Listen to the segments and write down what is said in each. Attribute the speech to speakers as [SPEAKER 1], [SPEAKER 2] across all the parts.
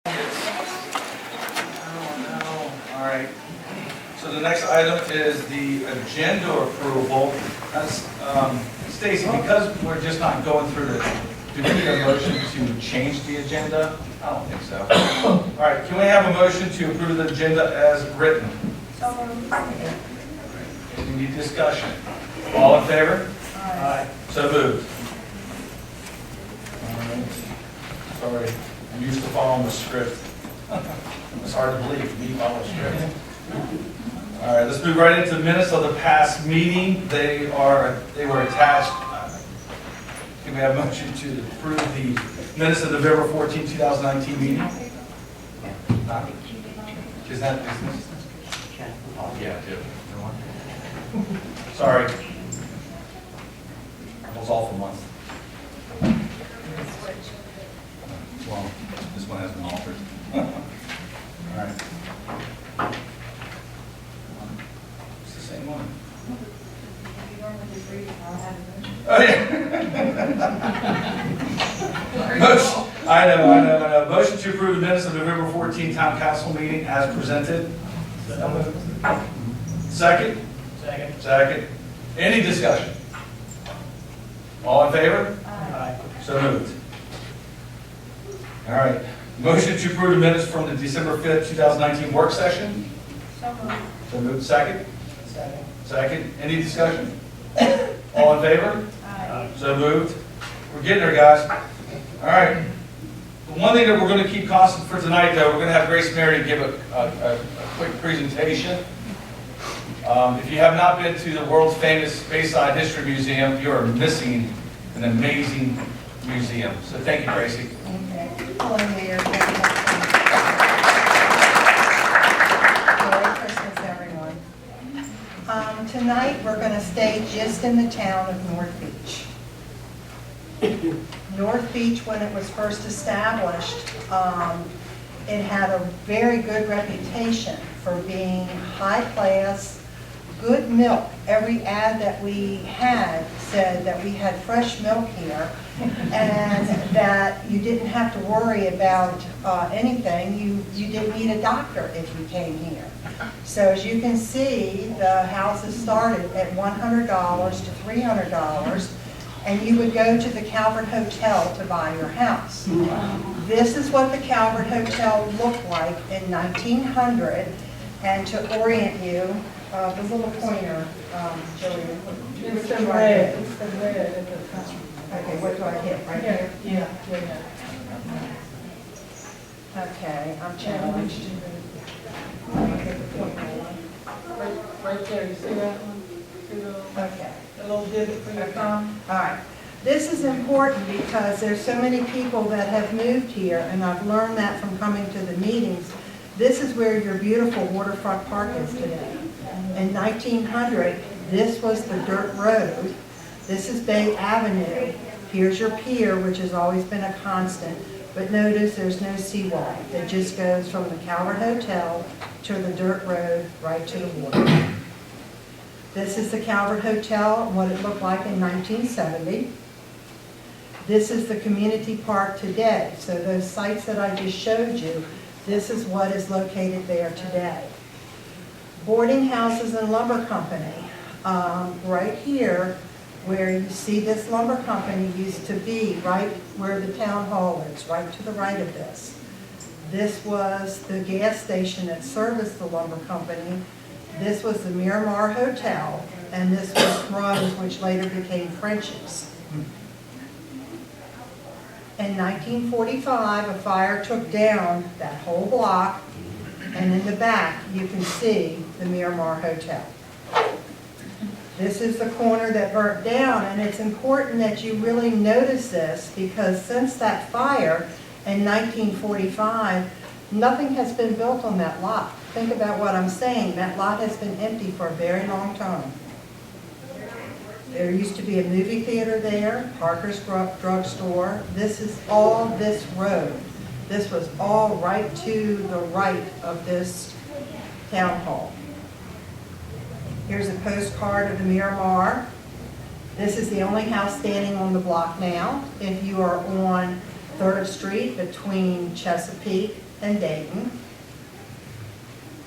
[SPEAKER 1] All right. So the next item is the agenda approval. That's, Stacy, because we're just not going through the, do we need a motion to change the agenda? I don't think so. All right, can we have a motion to approve the agenda as written? Any discussion? All in favor? Aye. So moved. All right. Sorry, I'm used to following the script. It's hard to believe, me following script. All right, let's move right into the minutes of the past meeting. They were attached. Can we have a motion to approve the minutes of the November 14, 2019 meeting? Is that business? Oh, yeah, too. Sorry. That was all for month. Well, this one has been altered. All right. It's the same one. Oh, yeah. I know. Motion to approve the minutes of November 14 Town Council meeting as presented. Second? Second. Any discussion? All in favor? Aye. So moved. All right. Motion to approve the minutes from the December 5th, 2019 work session. So moved. Second? Second. Any discussion? All in favor? Aye. So moved. We're getting there, guys. All right. The one thing that we're going to keep constant for tonight, though, we're going to have Grace Mary give a quick presentation. If you have not been to the world's famous Bayside History Museum, you are missing an amazing museum. So thank you, Gracie.
[SPEAKER 2] Hello, Mayor. Merry Christmas, everyone. Tonight, we're going to stay just in the town of North Beach. North Beach, when it was first established, it had a very good reputation for being high class, good milk. Every ad that we had said that we had fresh milk here and that you didn't have to worry about anything. You didn't need a doctor if you came here. So as you can see, the houses started at $100 to $300, and you would go to the Calvert Hotel to buy your house. This is what the Calvert Hotel looked like in 1900, and to orient you, the little pointer, Jillian.
[SPEAKER 3] It's the red, it's the red at the top.
[SPEAKER 2] Okay, what do I hit, right here?
[SPEAKER 3] Yeah.
[SPEAKER 2] Okay, I'm challenged.
[SPEAKER 3] Right there, you see that one? See
[SPEAKER 2] Okay.
[SPEAKER 3] the little divot for your thumb?
[SPEAKER 2] All right. This is important because there's so many people that have moved here, and I've learned that from coming to the meetings. This is where your beautiful waterfront park is today. In 1900, this was the dirt road. This is Bay Avenue. Here's your pier, which has always been a constant. But notice there's no seawall. It just goes from the Calvert Hotel to the dirt road right to the water. This is the Calvert Hotel, what it looked like in 1970. This is the community park today. So those sites that I just showed you, this is what is located there today. Boarding houses and lumber company. Right here, where you see this lumber company used to be, right where the town hall is, right to the right of this. This was the gas station that serviced the lumber company. This was the Miramar Hotel, and this was Rose, which later became French's. In 1945, a fire took down that whole block, and in the back, you can see the Miramar Hotel. This is the corner that burnt down, and it's important that you really notice this because since that fire in 1945, nothing has been built on that lot. Think about what I'm saying. That lot has been empty for a very long time. There used to be a movie theater there, Parker's drugstore. This is all this road. This was all right to the right of this town hall. Here's a postcard of the Miramar. This is the only house standing on the block now. If you are on 3rd Street between Chesapeake and Dayton.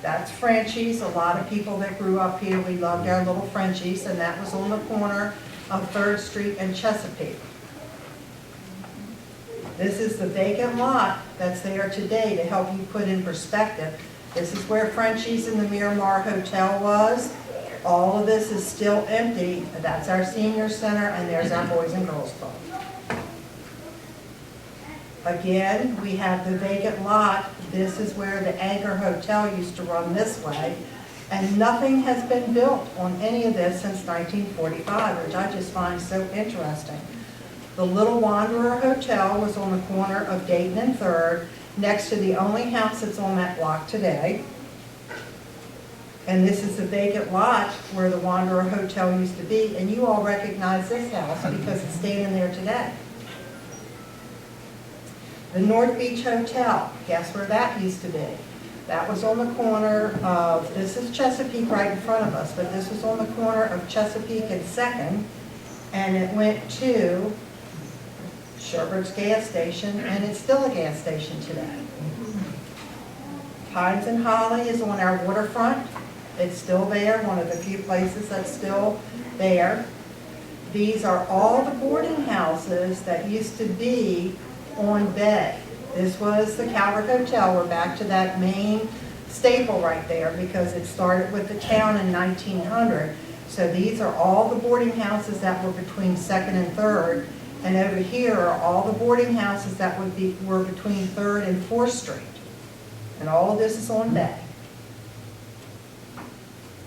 [SPEAKER 2] That's Frenchie's. A lot of people that grew up here, we loved our little Frenchie's, and that was on the corner of 3rd Street and Chesapeake. This is the vacant lot that's there today to help you put in perspective. This is where Frenchie's and the Miramar Hotel was. All of this is still empty. That's our senior center, and there's our Boys and Girls Club. Again, we have the vacant lot. This is where the Anchor Hotel used to run this way. And nothing has been built on any of this since 1945, which I just find so interesting. The Little Wanderer Hotel was on the corner of Dayton and 3rd, next to the only house that's on that block today. And this is the vacant lot where the Wanderer Hotel used to be, and you all recognize this house because it's standing there today. The North Beach Hotel, guess where that used to be? That was on the corner of, this is Chesapeake right in front of us, but this was on the corner of Chesapeake and 2nd, and it went to Sherbert's gas station, and it's still a gas station today. Pines and Holly is on our waterfront. It's still there, one of the few places that's still there. These are all the boarding houses that used to be on Bay. This was the Calvert Hotel. We're back to that main staple right there because it started with the town in 1900. So these are all the boarding houses that were between 2nd and 3rd. And over here are all the boarding houses that were between 3rd and 4th Street. And all of this is on Bay.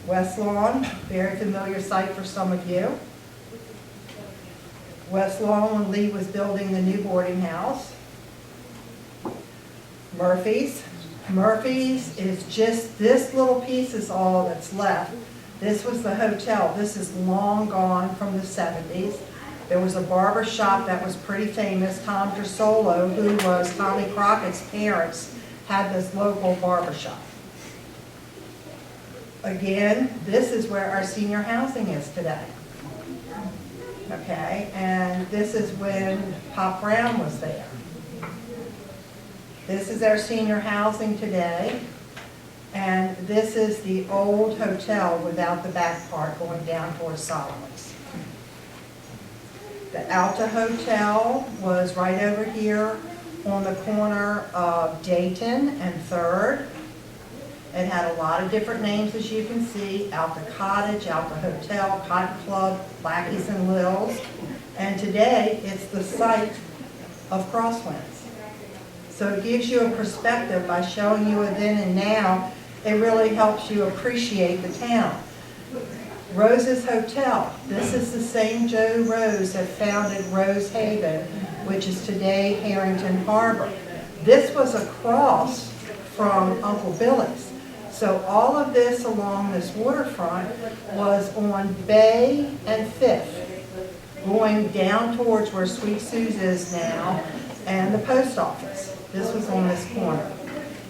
[SPEAKER 2] West Lawn, very familiar site for some of you. West Lawn when Lee was building the new boarding house. Murphy's. Murphy's is just, this little piece is all that's left. This was the hotel. This is long gone from the 70s. There was a barber shop that was pretty famous. Tom Drusolo, who was Tommy Crockett's parents, had this local barber shop. Again, this is where our senior housing is today. Okay, and this is when Pop Brown was there. This is our senior housing today, and this is the old hotel without the back part going down towards Solomon's. The Alta Hotel was right over here on the corner of Dayton and 3rd. It had a lot of different names, as you can see: Alta Cottage, Alta Hotel, Cotton Club, Blackies and Lil's. And today, it's the site of Crosswinds. So it gives you a perspective by showing you a then and now. It really helps you appreciate the town. Rose's Hotel. This is the same Joe Rose that founded Rose Haven, which is today Harrington Harbor. This was across from Uncle Billy's. So all of this along this waterfront was on Bay and 5th, going down towards where Sweet Sue's is now, and the post office. This was on this corner.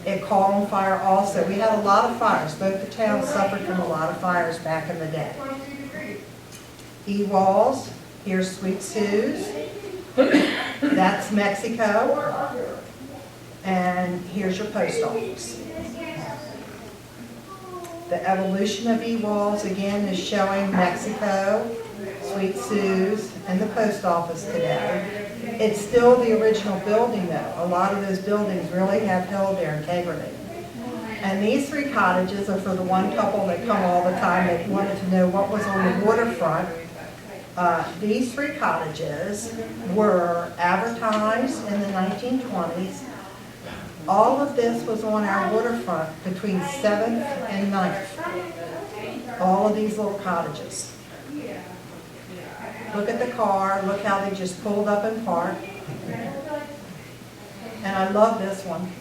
[SPEAKER 2] It caught on fire also. We had a lot of fires. Both the towns suffered from a lot of fires back in the day. E-Walls, here's Sweet Sue's. That's Mexico. And here's your post office. The evolution of E-Walls, again, is showing Mexico, Sweet Sue's, and the post office today. It's still the original building, though. A lot of those buildings really have held their integrity. And these 3 cottages are for the one couple that come all the time that wanted to know what was on the waterfront. These 3 cottages were advertised in the 1920s. All of this was on our waterfront between 7th and 9th. All of these little cottages. Look at the car, look how they just pulled up and parked. And I love this one.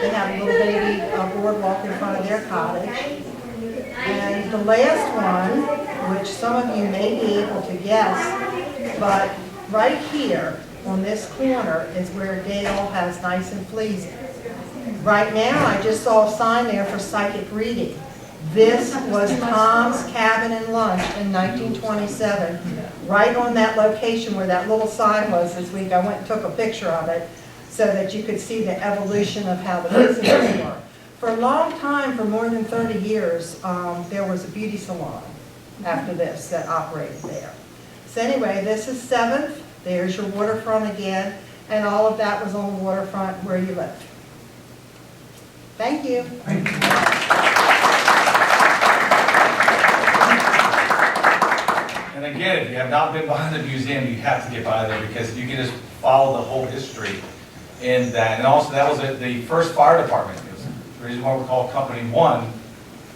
[SPEAKER 2] They have a little baby boardwalk in front of their cottage. And the last one, which some of you may be able to guess, but right here on this corner is where Dale has Nice and Fleazy. Right now, I just saw a sign there for psychic reading. This was Tom's Cabin and Lunch in 1927, right on that location where that little sign was this week. I went and took a picture of it. so that you could see the evolution of how the businesses were. For a long time, for more than 30 years, there was a beauty salon after this that operated there. So anyway, this is 7th. There's your waterfront again, and all of that was on the waterfront where you live. Thank you.
[SPEAKER 1] And again, if you have not been by the museum, you have to get by there because you can just follow the whole history in that. And also, that was the first fire department. It was the reason why we call Company 1,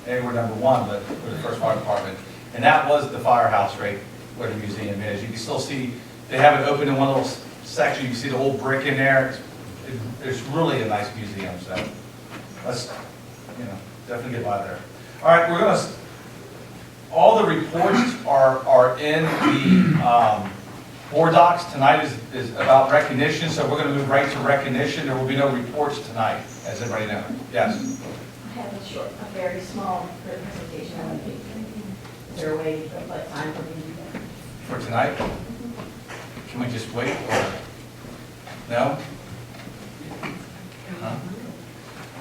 [SPEAKER 1] they were number 1, but we're the first fire department. And that was the firehouse right where the museum is. You can still see, they have it open in one little section. You can see the old brick in there. It's really a nice museum, so let's, definitely get by there. All right, we're going to, all the reports are in the board docs. Tonight is about recognition, so we're going to move right to recognition. There will be no reports tonight, as everybody knows. Yes?
[SPEAKER 4] I have a very small presentation I want to make. Is there a way to put time for me?
[SPEAKER 1] For tonight? Can we just wait, or no? Huh?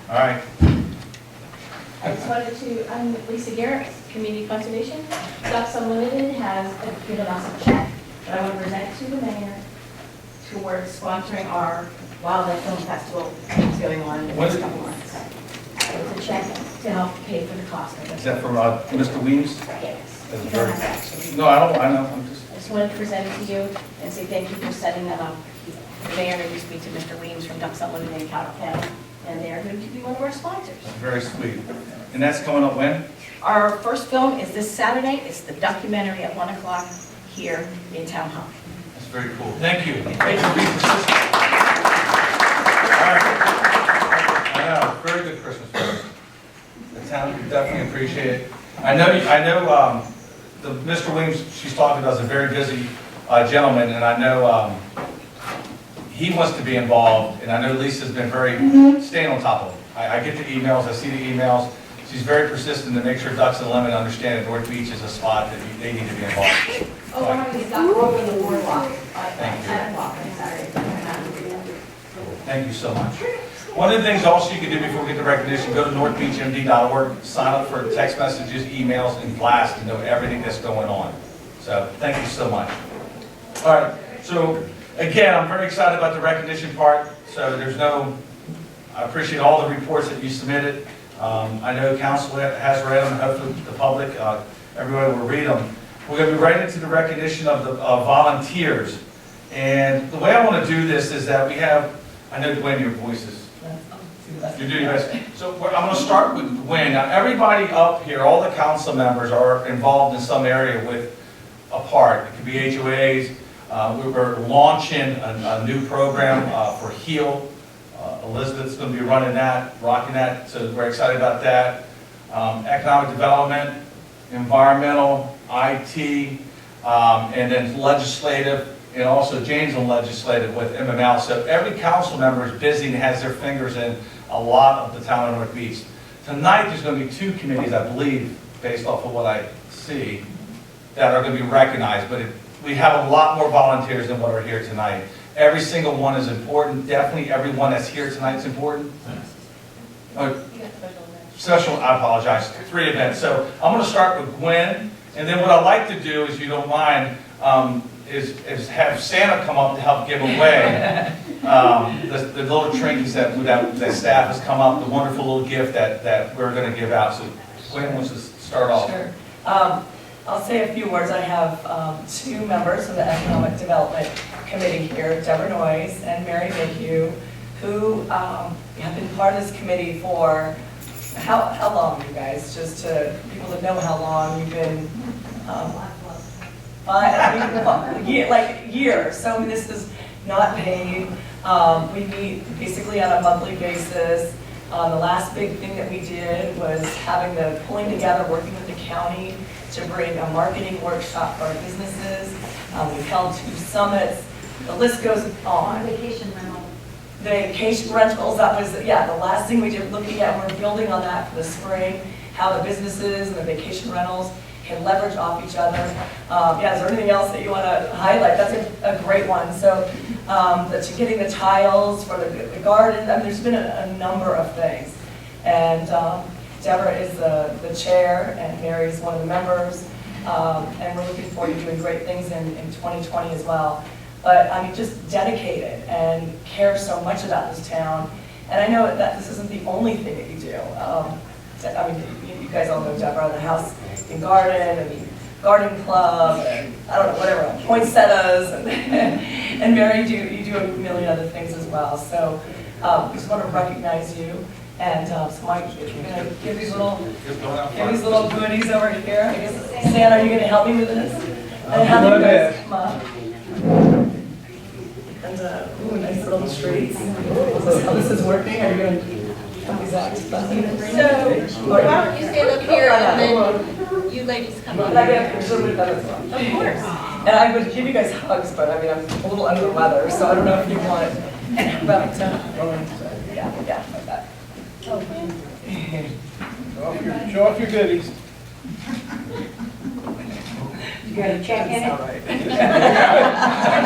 [SPEAKER 1] All right.
[SPEAKER 4] I just wanted to, I'm Lisa Garrett, Community Conservation. Ducks Unlimited has given us a check that I want to present to the mayor towards sponsoring our Wildlife Film Festival that's going on in the next couple months. So it's a check to help pay for the cost of it.
[SPEAKER 1] Is that from Mr. Weems?
[SPEAKER 4] Yes.
[SPEAKER 1] That's
[SPEAKER 4] You
[SPEAKER 1] very-
[SPEAKER 4] don't have to actually.
[SPEAKER 1] No, I know. I'm just.
[SPEAKER 4] I just wanted to present it to you and say thank you for setting that up. The mayor introduced me to Mr. Weems from Ducks Unlimited in Cattle County, and they're going to be one of our sponsors.
[SPEAKER 1] Very sweet. And that's coming up when?
[SPEAKER 4] Our first film is this Saturday. It's the documentary at 1 o'clock here in Town Hall.
[SPEAKER 1] That's very cool. Thank you. Thank you for being persistent. All right. I know, very good Christmas present. The town would definitely appreciate it. I know, Mr. Williams, she's talking about, is a very busy gentleman, and I know he wants to be involved, and I know Lisa's been very staying on top of it. I get the emails, I see the emails. She's very persistent to make sure Ducks Unlimited understand that North Beach is a spot that they need to be involved.
[SPEAKER 4] Oh, we're having a duck walk on the boardwalk
[SPEAKER 1] Thank you.
[SPEAKER 4] at 10 o'clock on Saturday.
[SPEAKER 1] Thank you so much. One of the things also you can do before we get to recognition, go to northbeachmd.org, sign up for text messages, emails, and blasts to know everything that's going on. So thank you so much. All right, so again, I'm very excited about the recognition part. So I appreciate all the reports that you submitted. I know council has read them, hopefully the public, everybody will read them. We're going to be right into the recognition of the volunteers. And the way I want to do this is that we have, I know Gwen, your voice is, you're doing your best. So I'm going to start with Gwen. Now everybody up here, all the council members are involved in some area with a part. It could be HOAs. We're launching a new program for HEAL. Elizabeth's going to be running that, rocking that, so we're excited about that. Economic development, environmental, IT, and then legislative, and also Jane's on legislative with MML. So every council member is busy and has their fingers in a lot of the town of North Beach. Tonight there's going to be 2 committees, I believe, based off of what I see, that are going to be recognized, but we have a lot more volunteers than what are here tonight. Every single one is important. Definitely everyone that's here tonight is important. Special, I apologize, 3 events. So I'm going to start with Gwen, and then what I'd like to do, if you don't mind, is have Santa come up to help give away the little trinkets that staff has come up, the wonderful little gift that we're going to give out. So Gwen wants to start off.
[SPEAKER 5] Sure. I'll say a few words. I have 2 members of the Economic Development Committee here, Deborah Noyes and Mary Mayhew, who have been part of this committee for how long, you guys? Just to people to know how long you've been. Years. So I mean, this is not paid. We meet basically on a monthly basis. The last big thing that we did was pulling together, working with the county to bring a marketing workshop for our businesses. We've held 2 summits. The list goes on.
[SPEAKER 4] Vacation rental.
[SPEAKER 5] The vacation rentals, that was, the last thing we did, looking at, we're building on that for the spring, how the businesses and the vacation rentals can leverage off each other. Is there anything else that you want to highlight? That's a great one. So to getting the tiles for the garden. I mean, there's been a number of things. And Deborah is the chair, and Mary's one of the members. And we're looking forward to doing great things in 2020 as well. But I mean, just dedicated and care so much about this town. And I know that this isn't the only thing that you do. I mean, you guys all know Deborah, the House and Garden, and Garden Club, and I don't know, whatever, poinsettias, and Mary, you do a million other things as well. So just want to recognize you. And so Mike, if you're going to give these little goodies over here, I guess, Stan, are you going to help me with this? And have you guys come up. And ooh, nice little treats. How this is working? Are you going to help these out?
[SPEAKER 3] So, why don't you stand up here and then you ladies come
[SPEAKER 5] But
[SPEAKER 3] on.
[SPEAKER 5] I mean, I'm sure we've done this one.
[SPEAKER 3] Of course.
[SPEAKER 5] And I would give you guys hugs, but I mean, I'm a little under the weather, so I don't know if you want it. But, yeah, like that.
[SPEAKER 6] Show off your goodies.
[SPEAKER 3] You got a check in it?
[SPEAKER 5] All right.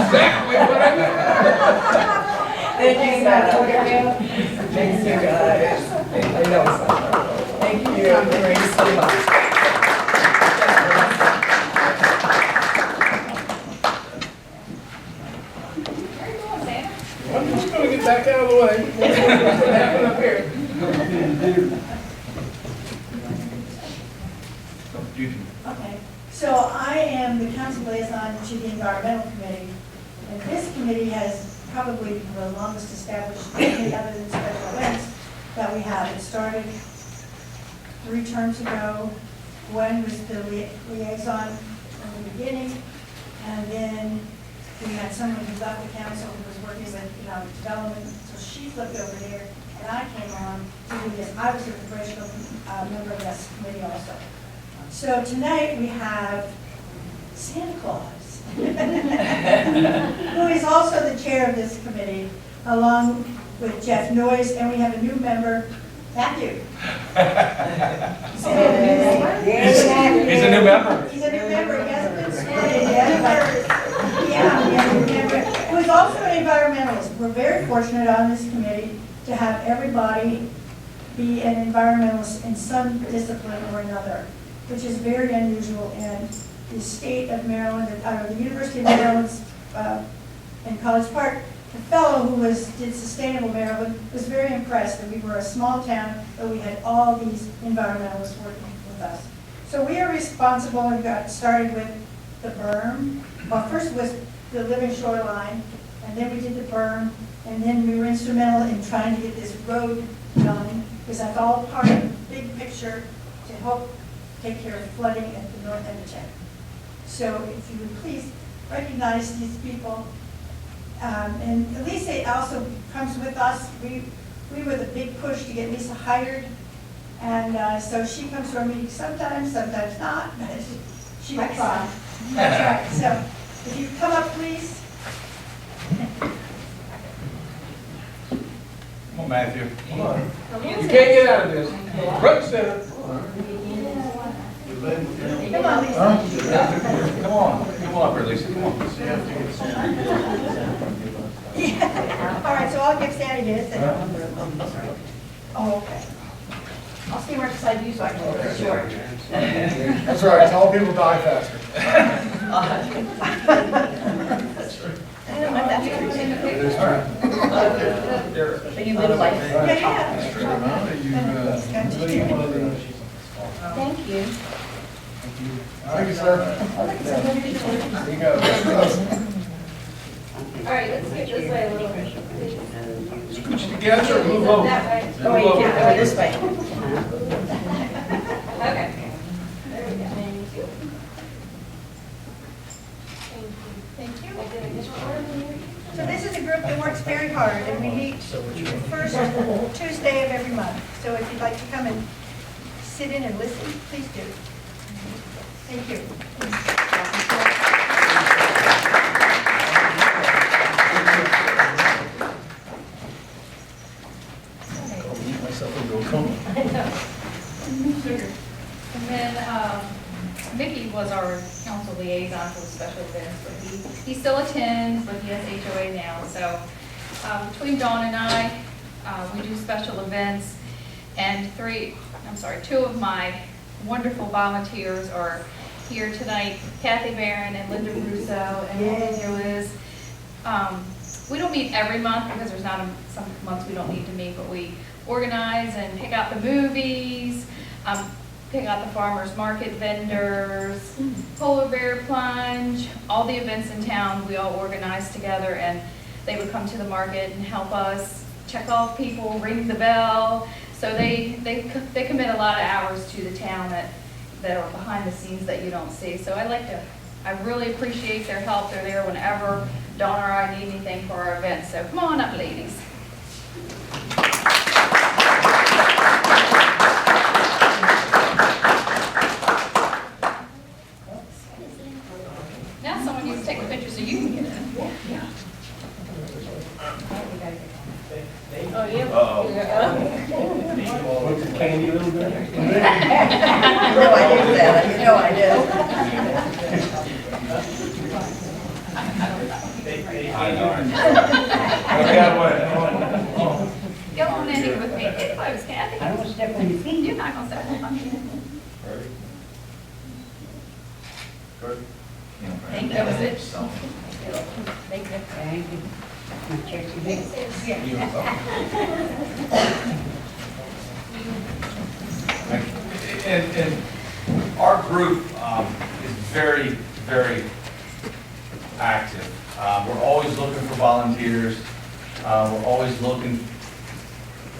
[SPEAKER 6] Exactly what I meant.
[SPEAKER 5] Thank you, Sarah. Thank you, guys. I know it's not hard. Thank you very so much.
[SPEAKER 6] I'm just gonna get back out of the way. What's happening up here?
[SPEAKER 7] Okay, so I am the council liaison to the environmental committee, and this committee has probably the longest established committee other than special events that we have. It started 3 terms ago. Gwen was the liaison from the beginning, and then we had someone who left the council who was working with economic development, so she flipped over there, and I came on to do this. I was a professional member of this committee also. So tonight we have Santa Claus, who is also the chair of this committee, along with Jeff Noyes, and we have a new member, Matthew.
[SPEAKER 1] He's a new member.
[SPEAKER 7] He's a new member, he hasn't been sworn in yet, but yeah, we have a new member, who is also an environmentalist. We're very fortunate on this committee to have everybody be an environmentalist in some discipline or another, which is very unusual in the state of Maryland, or the University of Maryland's in College Park. The fellow who did Sustainable Maryland was very impressed that we were a small town, but we had all these environmentalists working with us. So we are responsible and got started with the berm. Well, first was the living shoreline, and then we did the berm, and then we were instrumental in trying to get this road done, because that's all part of the big picture to help take care of flooding at the north end of town. So if you would please recognize these people. And Lisa also comes with us. We were the big push to get Lisa hired. And so she comes to our meetings sometimes not, but she will try. That's right. So if you come up, please.
[SPEAKER 1] Come on, Matthew. Come on.
[SPEAKER 6] You can't get out of this. Front center.
[SPEAKER 7] Come on, Lisa.
[SPEAKER 1] Come on up here, Lisa, come on.
[SPEAKER 7] Yeah. All right, so I'll give Sandy this. Oh, okay.
[SPEAKER 4] I'll stay right beside you so I can hold it short.
[SPEAKER 6] That's right, tall people die faster.
[SPEAKER 4] But you live life.
[SPEAKER 7] Yeah.
[SPEAKER 4] Thank you.
[SPEAKER 6] Thank you, sir. There you go.
[SPEAKER 3] All right, let's get this way a little bit.
[SPEAKER 6] Scooch together or move over?
[SPEAKER 3] That way.
[SPEAKER 4] Oh, wait, you can't go this way.
[SPEAKER 3] Okay. There we go. Thank you.
[SPEAKER 7] So this is a group that works very hard, and we meet first Tuesday of every month. So if you'd like to come and sit in and listen, please do. Thank you.
[SPEAKER 6] Myself a real comb.
[SPEAKER 3] And then
[SPEAKER 8] Mickey was our council liaison for the special events, but he still attends, but he has HOA now. So between Dawn and I, we do special events, and two of my wonderful volunteers are here tonight, Kathy Barron and Linda Russo, and Liz. We don't meet every month because there's not some months we don't need to meet, but we organize and pick out the movies, pick out the farmers market vendors, polar bear plunge, all the events in town. We all organize together, and they would come to the market and help us check off people, ring the bell. So they commit a lot of hours to the town that are behind the scenes that you don't see. So I really appreciate their help. They're there whenever Dawn or I need anything for our events. So come on up, ladies. Now someone needs to take a picture so you can get in. Oh, yeah.
[SPEAKER 6] What's the candy a little bit?
[SPEAKER 5] No, I did that, you know I did.
[SPEAKER 1] I know. Okay,
[SPEAKER 8] Go on in here with me. Get close, Kathy.
[SPEAKER 7] I don't step on your feet.
[SPEAKER 8] You're not gonna step on me.
[SPEAKER 1] Ready? Good.
[SPEAKER 8] Thank you. That was it.
[SPEAKER 7] Thank you. My chair's too big.
[SPEAKER 1] And our group is very, very active. We're always looking for volunteers. We're always looking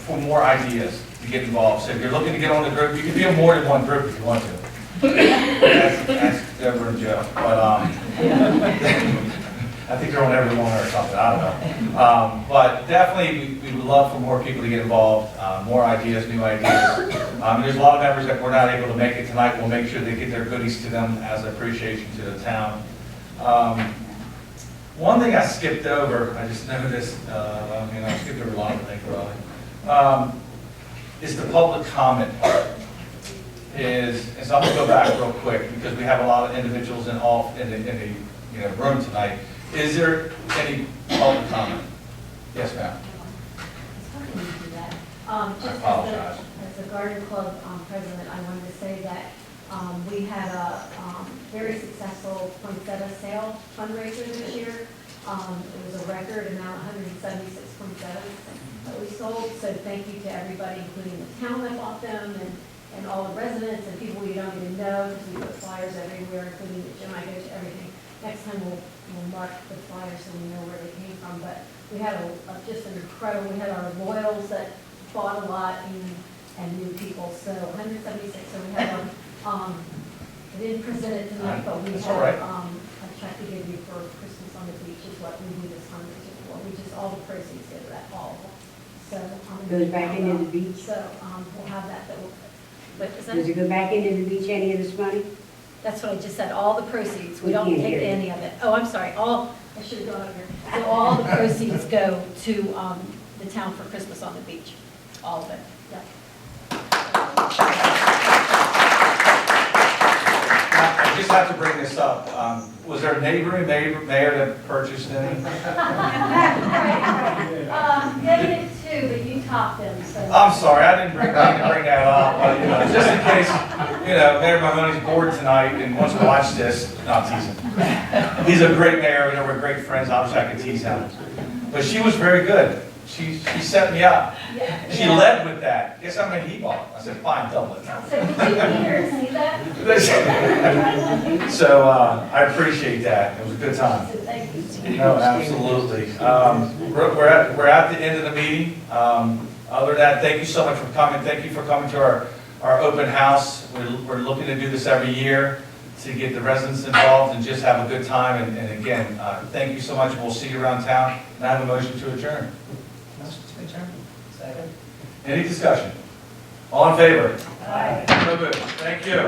[SPEAKER 1] for more ideas to get involved. So if you're looking to get on the group, you can be in more than one group if you want to. Ask Deborah and Joe. But I think they're on every one or something, I don't know. But definitely, we would love for more people to get involved, more ideas, new ideas. There's a lot of members that were not able to make it tonight. We'll make sure they get their goodies to them as appreciation to the town. One thing I skipped over, I just noticed, I skipped over a lot of things really, is the public comment part. And so I'm going to go back real quick because we have a lot of individuals in the room tonight. Is there any public comment? Yes, ma'am. I
[SPEAKER 9] Just
[SPEAKER 1] apologize.
[SPEAKER 9] as a garden club president, I wanted to say that we had a very successful poinsettia sale fundraiser this year. It was a record amount, 176 poinsettias that we sold. So thank you to everybody, including the town that bought them and all the residents and people we don't even know, because we put flyers everywhere, including the gym. I go to everything. Next time we'll mark the flyers so we know where they came from. But we had just an incredible, we had our loyals that bought a lot and new people. So 176. So we have I didn't present it tonight, but we
[SPEAKER 1] That's
[SPEAKER 9] have
[SPEAKER 1] all right.
[SPEAKER 9] a check to give you for Christmas on the beach is what we do this fundraiser for. We just, all the proceeds go to that, all of them. So.
[SPEAKER 7] Goes back into the beach?
[SPEAKER 9] So we'll have that will, but is
[SPEAKER 7] Does it
[SPEAKER 9] that,
[SPEAKER 7] go back into the beach, any of this money?
[SPEAKER 9] that's what I just said, all the proceeds. We
[SPEAKER 7] We
[SPEAKER 9] don't
[SPEAKER 7] can't
[SPEAKER 9] take
[SPEAKER 7] hear you.
[SPEAKER 9] any of it. Oh, I'm sorry, I should have gone over here. So all the proceeds go to the town for Christmas on the beach, all of it. Yeah.
[SPEAKER 1] I just have to bring this up. Was there a neighboring mayor that purchased any?
[SPEAKER 9] They did too, but you topped them, so.
[SPEAKER 1] I'm sorry, I didn't bring that up, but just in case, Mayor Mahoney's bored tonight and wants to watch this, not teasing. He's a great mayor, we're great friends, obviously I could tease him. But she was very good. She set me up.
[SPEAKER 9] Yeah.
[SPEAKER 1] She led with that. Guess how many he bought? I said, fine, double it.
[SPEAKER 9] So did you hear and see that?
[SPEAKER 1] So I appreciate that. It was a good time.
[SPEAKER 9] So thank you.
[SPEAKER 1] No, absolutely. We're at the end of the meeting. Other than that, thank you so much for coming. Thank you for coming to our open house. We're looking to do this every year to get the residents involved and just have a good time. And again, thank you so much. We'll see you around town. And I have a motion to adjourn. Second. Any discussion? All in favor? Aye. So moved. Thank you.